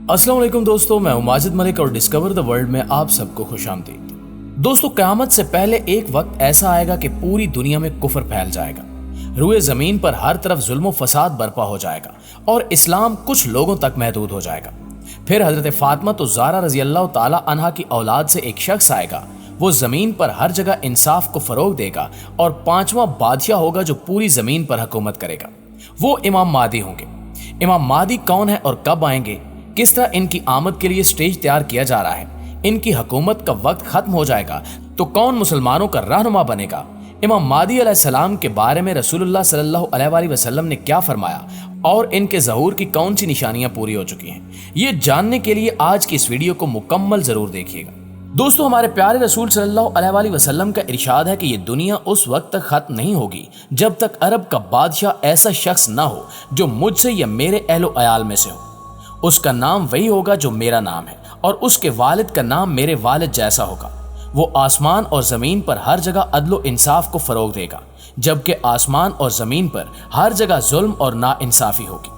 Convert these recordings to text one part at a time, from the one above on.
अस्सलाम वालेकुम दोस्तों, मैं हूं माजिद मलिक और डिस्कवर द वर्ल्ड में आप सबको खुशामदीद। दोस्तों, क़यामत से पहले एक वक्त ऐसा आएगा कि पूरी दुनिया में कुफर फैल जाएगा, रूए ज़मीन पर हर तरफ जुल्म फसाद बर्पा हो जाएगा और इस्लाम कुछ लोगों तक महदूद हो जाएगा। फिर हजरत फातिमा तो ज़ारा रज़ी अल्लाह ताला अन्हा की औलाद से एक शख्स आएगा, वो ज़मीन पर हर जगह इंसाफ को फ़रोग देगा और पांचवा बादशाह होगा जो पूरी ज़मीन पर हुकूमत करेगा। वो इमाम मादी होंगे। इमाम मादी कौन है और कब आएंगे, किस तरह इनकी आमद के लिए स्टेज तैयार किया जा रहा है, इनकी हुकूमत का वक्त खत्म हो जाएगा तो कौन मुसलमानों का रहनुमा बनेगा, इमाम मादी अलैहिस्सलाम के बारे में रसूलुल्लाह सल्लल्लाहु अलैहि वसल्लम ने क्या फरमाया और इनके ज़हूर की कौन सी निशानियां पूरी हो चुकी हैं, ये जानने के लिए आज की इस वीडियो को मुकम्मल जरूर देखिएगा। दोस्तों, हमारे प्यारे रसूल सल्लल्लाहु अलैहि वसल्लम का इरशाद है कि ये दुनिया उस वक्त तक खत्म नहीं होगी जब तक अरब का बादशाह ऐसा शख्स ना हो जो मुझसे या मेरे अहलो अयाल में से हो। उसका नाम वही होगा जो मेरा नाम है और उसके वालिद का नाम मेरे वालिद जैसा होगा। वो आसमान और ज़मीन पर हर जगह अदल व इंसाफ को फ़रोग देगा, जबकि आसमान और ज़मीन पर हर जगह जुल्म और नाइंसाफ़ी होगी।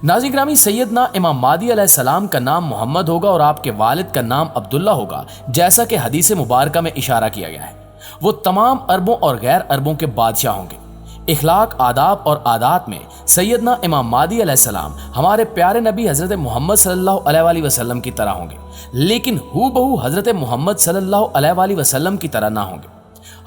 नाज़रीन गिरामी, सैयदना इमाम मादी अलैहिस्सलाम का नाम मोहम्मद होगा और आपके वालिद का नाम अब्दुल्ला होगा, जैसा कि हदीस मुबारका में इशारा किया गया है। वो तमाम अरबों और गैर अरबों के बादशाह होंगे। इखलाक, आदाब और आदात में सैयदना इमाम मादी अलैहिस्सलाम हमारे प्यारे नबी हज़रत मोहम्मद सल्लल्लाहु अलैहि वसल्लम की तरह होंगे, लेकिन हूबहू हज़रत मोहम्मद सल्लल्लाहु अलैहि वसल्लम की तरह ना होंगे।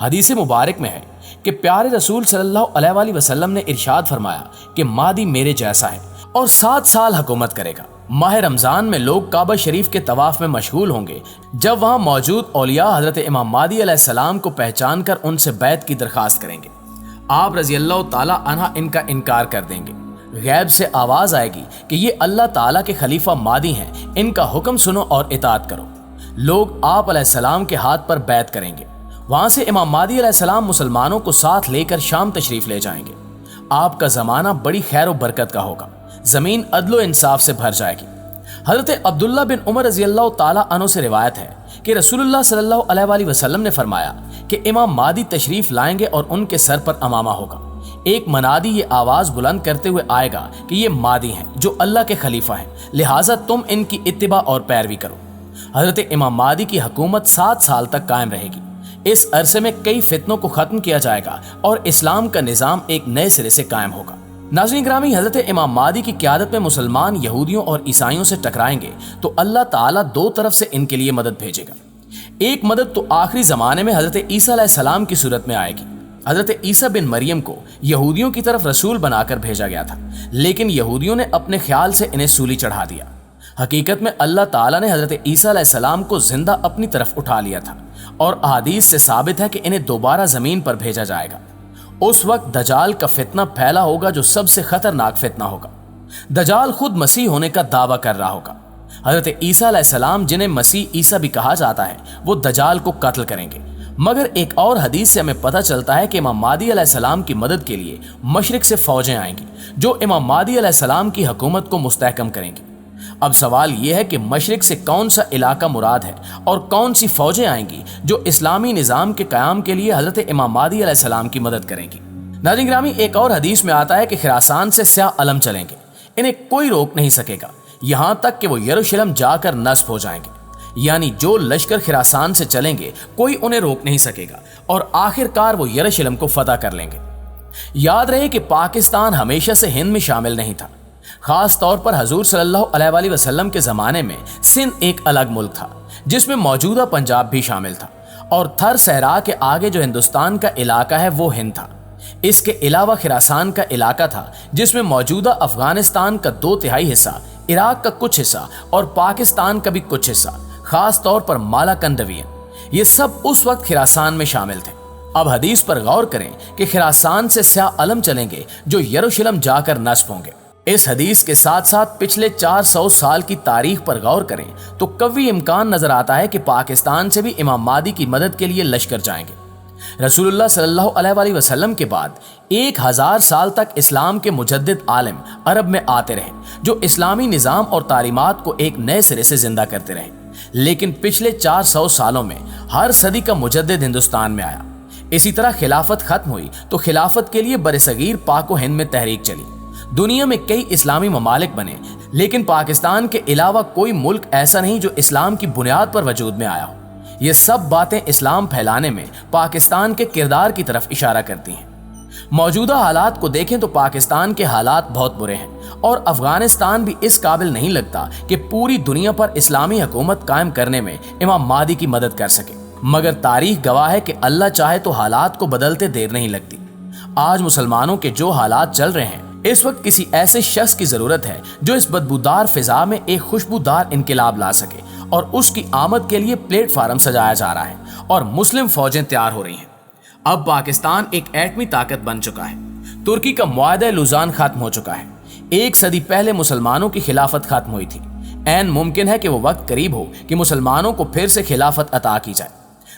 हदीस मुबारक में है कि प्यारे रसूल सल्लल्लाहु अलैहि वसल्लम ने इरशाद फरमाया कि मादी मेरे जैसा है और 7 साल हुकूमत करेगा। माह रमज़ान में लोग काबा शरीफ के तवाफ में मशगूल होंगे, जब वहाँ मौजूद औलिया हज़रत इमाम मादी अलैहिस्सलाम को पहचान कर उनसे बैत की दरख्वास्त करेंगे। आप रज़ी अल्लाह ताला अन्हा इनका इनकार कर देंगे। गैब से आवाज़ आएगी कि ये अल्लाह ताला के खलीफा मादी हैं, इनका हुक्म सुनो और इताअत करो। लोग आप अलैहिस्सलाम के हाथ पर बैत करेंगे। वहाँ से इमाम मादी अलैहिस्सलाम मुसलमानों को साथ लेकर शाम तशरीफ़ ले जाएंगे। आपका ज़माना बड़ी खैर व बरकत का होगा, ज़मीन अदल इंसाफ से भर जाएगी। हज़रत अब्दुल्ला बिन उमर रज़ी अल्लाह ताला अन्हु से रिवायत है कि रसूलुल्लाह सल्लल्लाहु अलैहि वसल्लम ने फरमाया कि इमाम मादी तशरीफ लाएंगे और उनके सर पर अमामा होगा। एक मनादी ये आवाज़ बुलंद करते हुए आएगा कि ये मादी हैं जो अल्लाह के खलीफा हैं, लिहाजा तुम इनकी इत्तिबा और पैरवी करो। हज़रत इमाम मादी की हुकूमत 7 साल तक कायम रहेगी। इस अरसे में कई फितनों को ख़त्म किया जाएगा और इस्लाम का निज़ाम एक नए सिरे से कायम होगा। नाज़रीन ग्रामी, हज़रत इमाम मादी की क़यादत में मुसलमान यहूदियों और ईसाइयों से टकराएंगे तो अल्लाह ताला 2 तरफ से इनके लिए मदद भेजेगा। एक मदद तो आखिरी ज़माने में हज़रत ईसा अलैहिस्सलाम की सूरत में आएगी। हज़रत ईसा बिन मरियम को यहूदियों की तरफ रसूल बनाकर भेजा गया था, लेकिन यहूदियों ने अपने ख्याल से इन्हें सूली चढ़ा दिया। हकीकत में अल्लाह ताला ने हज़रत ईसा अलैहिस्सलाम को जिंदा अपनी तरफ उठा लिया था और अहादीस से साबित है कि इन्हें दोबारा ज़मीन पर भेजा जाएगा। उस वक्त दजाल का फितना फैला होगा जो सबसे खतरनाक फितना होगा। दजाल खुद मसीह होने का दावा कर रहा होगा। हज़रत ईसा अलैहिस्सलाम, जिन्हें मसीह ईसा भी कहा जाता है, वो दजाल को कत्ल करेंगे। मगर एक और हदीस से हमें पता चलता है कि इमाम मादी अलैहिस्सलाम की मदद के लिए मशरिक से फौजें आएंगी जो इमाम मादी अलैहिस्सलाम की हुकूमत को मुस्तहकम करेंगी। अब सवाल यह है कि मशरिक से कौन सा इलाका मुराद है और कौन सी फौजें आएंगी जो इस्लामी निज़ाम के क़याम के लिए हज़रत इमाम मादी अलैहिस्सलाम की मदद करेंगी। नाज़रीन ग्रामी, एक और हदीस में आता है कि खिरासान से स्याह अलम चलेंगे, इन्हें कोई रोक नहीं सकेगा, यहाँ तक कि वो यरूशलेम जाकर नस्ब हो जाएंगे। यानी जो लश्कर खिरासान से चलेंगे कोई उन्हें रोक नहीं सकेगा और आखिरकार वो यरूशलेम को फतह कर लेंगे। याद रहे कि पाकिस्तान हमेशा से हिंद में शामिल नहीं था। खास तौर पर हजूर सल्लल्लाहु अलैहि वसल्लम के ज़माने में सिंध एक अलग मुल्क था जिसमें मौजूदा पंजाब भी शामिल था और थर सहरा के आगे जो हिंदुस्तान का इलाका है वो हिंद था। इसके अलावा खिरासान का इलाका था जिसमें मौजूदा अफगानिस्तान का 2/3 हिस्सा, इराक का कुछ हिस्सा और पाकिस्तान का भी कुछ हिस्सा, खास तौर पर मालाकंदवियन, ये सब उस वक्त खिरासान में शामिल थे। अब हदीस पर गौर करें कि खिरासान से स्याह अलम चलेंगे जो यरूशलेम जाकर नस्ब होंगे। इस हदीस के साथ साथ पिछले 400 साल की तारीख पर गौर करें तो कवी इम्कान नजर आता है कि पाकिस्तान से भी इमाम मादी की मदद के लिए लश्कर जाएंगे। रसूलुल्लाह सल्लल्लाहु अलैहि वसल्लम के बाद 1000 साल तक इस्लाम के मुजद्दिद आलिम अरब में आते रहे जो इस्लामी निज़ाम और तालीमात को एक नए सिरे से जिंदा करते रहे, लेकिन पिछले 400 सालों में हर सदी का मुजद्दिद हिंदुस्तान में आया। इसी तरह खिलाफत खत्म हुई तो खिलाफत के लिए बरसगीर पाक व हिंद में तहरीक चली। दुनिया में कई इस्लामी ममालिक बने, लेकिन पाकिस्तान के अलावा कोई मुल्क ऐसा नहीं जो इस्लाम की बुनियाद पर वजूद में आया हो। ये सब बातें इस्लाम फैलाने में पाकिस्तान के किरदार की तरफ इशारा करती हैं। मौजूदा हालात को देखें तो पाकिस्तान के हालात बहुत बुरे हैं और अफगानिस्तान भी इस काबिल नहीं लगता कि पूरी दुनिया पर इस्लामी हुकूमत कायम करने में इमाम महदी की मदद कर सके। मगर तारीख गवाह है कि अल्लाह चाहे तो हालात को बदलते देर नहीं लगती। आज मुसलमानों के जो हालात चल रहे हैं, इस वक्त किसी ऐसे शख्स की जरूरत है जो इस बदबूदार फिजा में एक खुशबूदार इनकलाब ला सके, और उसकी आमद के लिए प्लेटफार्म सजाया जा रहा है और मुस्लिम फौजें तैयार हो रही हैं। अब पाकिस्तान एक एटमी ताकत बन चुका है। तुर्की का मुआहदा लुजान खत्म हो चुका है। 1 सदी पहले मुसलमानों की खिलाफत खत्म हुई थी। ऐन मुमकिन है कि वो वक्त करीब हो कि मुसलमानों को फिर से खिलाफत अता की जाए।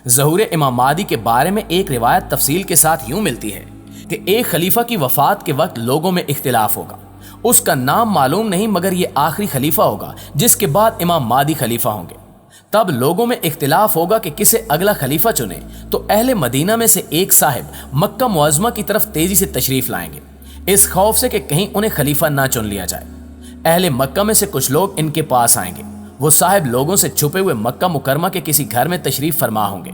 ज़हूर इमाम महदी के बारे में एक रिवायत तफसील के साथ यूं मिलती है कि एक खलीफा की वफात के वक्त लोगों में इख्तिलाफ होगा। उसका नाम मालूम नहीं, मगर ये आखिरी खलीफा होगा जिसके बाद इमाम महदी खलीफा होंगे। तब लोगों में इख्तिलाफ होगा कि किसे अगला खलीफा चुने, तो अहले मदीना में से एक साहिब मक्का मुअज़्ज़मा की तरफ तेजी से तशरीफ लाएंगे, इस खौफ से कि कहीं उन्हें खलीफा ना चुन लिया जाए। अहले मक्का में से कुछ लोग इनके पास आएंगे। वो साहिब लोगों से छुपे हुए मक्का मुकरमा के किसी घर में तशरीफ फरमा होंगे।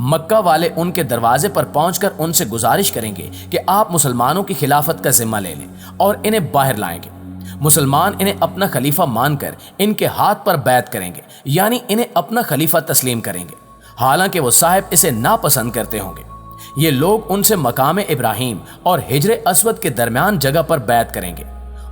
मक्का वाले उनके दरवाजे पर पहुंचकर उनसे गुजारिश करेंगे कि आप मुसलमानों की खिलाफत का जिम्मा ले लें और इन्हें बाहर लाएंगे। मुसलमान इन्हें अपना खलीफा मानकर इनके हाथ पर बैत करेंगे, यानी इन्हें अपना खलीफा तस्लीम करेंगे। हालांकि वो साहिब इसे नापसंद करते होंगे। ये लोग उनसे मकाम इब्राहिम और हिजर अस्वद के दरमियान जगह पर बैत करेंगे।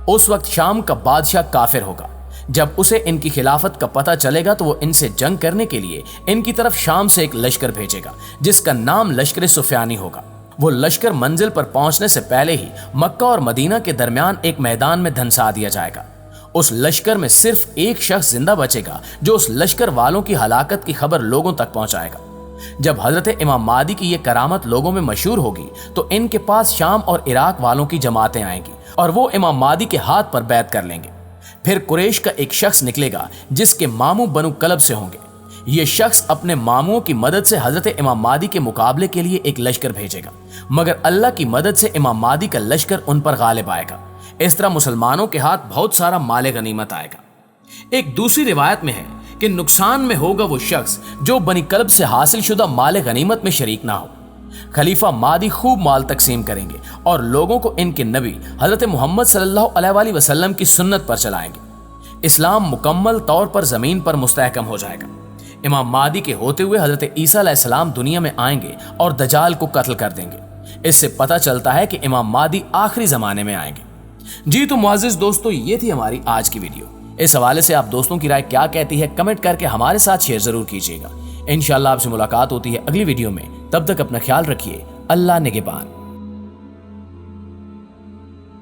उस वक्त शाम का बादशाह काफिर होगा। जब उसे इनकी खिलाफत का पता चलेगा तो वो इनसे जंग करने के लिए इनकी तरफ शाम से एक लश्कर भेजेगा जिसका नाम लश्कर सुफियानी होगा। वो लश्कर मंजिल पर पहुंचने से पहले ही मक्का और मदीना के दरमियान एक मैदान में धंसा दिया जाएगा। उस लश्कर में सिर्फ एक शख्स जिंदा बचेगा जो उस लश्कर वालों की हलाकत की खबर लोगों तक पहुंचाएगा। जब हजरत इमाम महदी की ये करामत लोगों में मशहूर होगी तो इनके पास शाम और इराक वालों की जमातें आएंगी और वो इमाम महदी के हाथ पर बैत कर लेंगे। फिर कुरैश का एक शख्स निकलेगा जिसके मामू बनु कलब से होंगे। ये शख्स अपने मामुओं की मदद से हजरत इमाम महदी के मुकाबले के लिए एक लश्कर भेजेगा, मगर अल्लाह की मदद से इमाम महदी का लश्कर उन पर गालिब आएगा। इस तरह मुसलमानों के हाथ बहुत सारा माले गनीमत आएगा। एक दूसरी रिवायत में है कि नुकसान में होगा वो शख्स जो बनी कलब से हासिल शुदा माले गनीमत में शरीक ना हो। खलीफा महदी खूब माल तकसीम करेंगे और लोगों को इनके नबी हजरत मोहम्मद सल्लल्लाहु अलैहि वसल्लम की सुन्नत पर चलाएंगे। इस्लाम मुकम्मल तौर पर जमीन पर मुस्तहकम हो जाएगा। इमाम महदी के होते हुए हजरत ईसा अलैहिस्सलाम दुनिया में आएंगे और दजाल को कत्ल कर देंगे। इससे पता चलता है कि इमाम महदी आखिरी जमाने में आएंगे। जी तो मुअज़्ज़िज़ दोस्तों, ये थी हमारी आज की वीडियो। इस हवाले से आप दोस्तों की राय क्या कहती है कमेंट करके हमारे साथ शेयर जरूर कीजिएगा। इंशाअल्लाह आपसे मुलाकात होती है अगली वीडियो में। तब तक अपना ख्याल रखिए। अल्लाह निगहबान।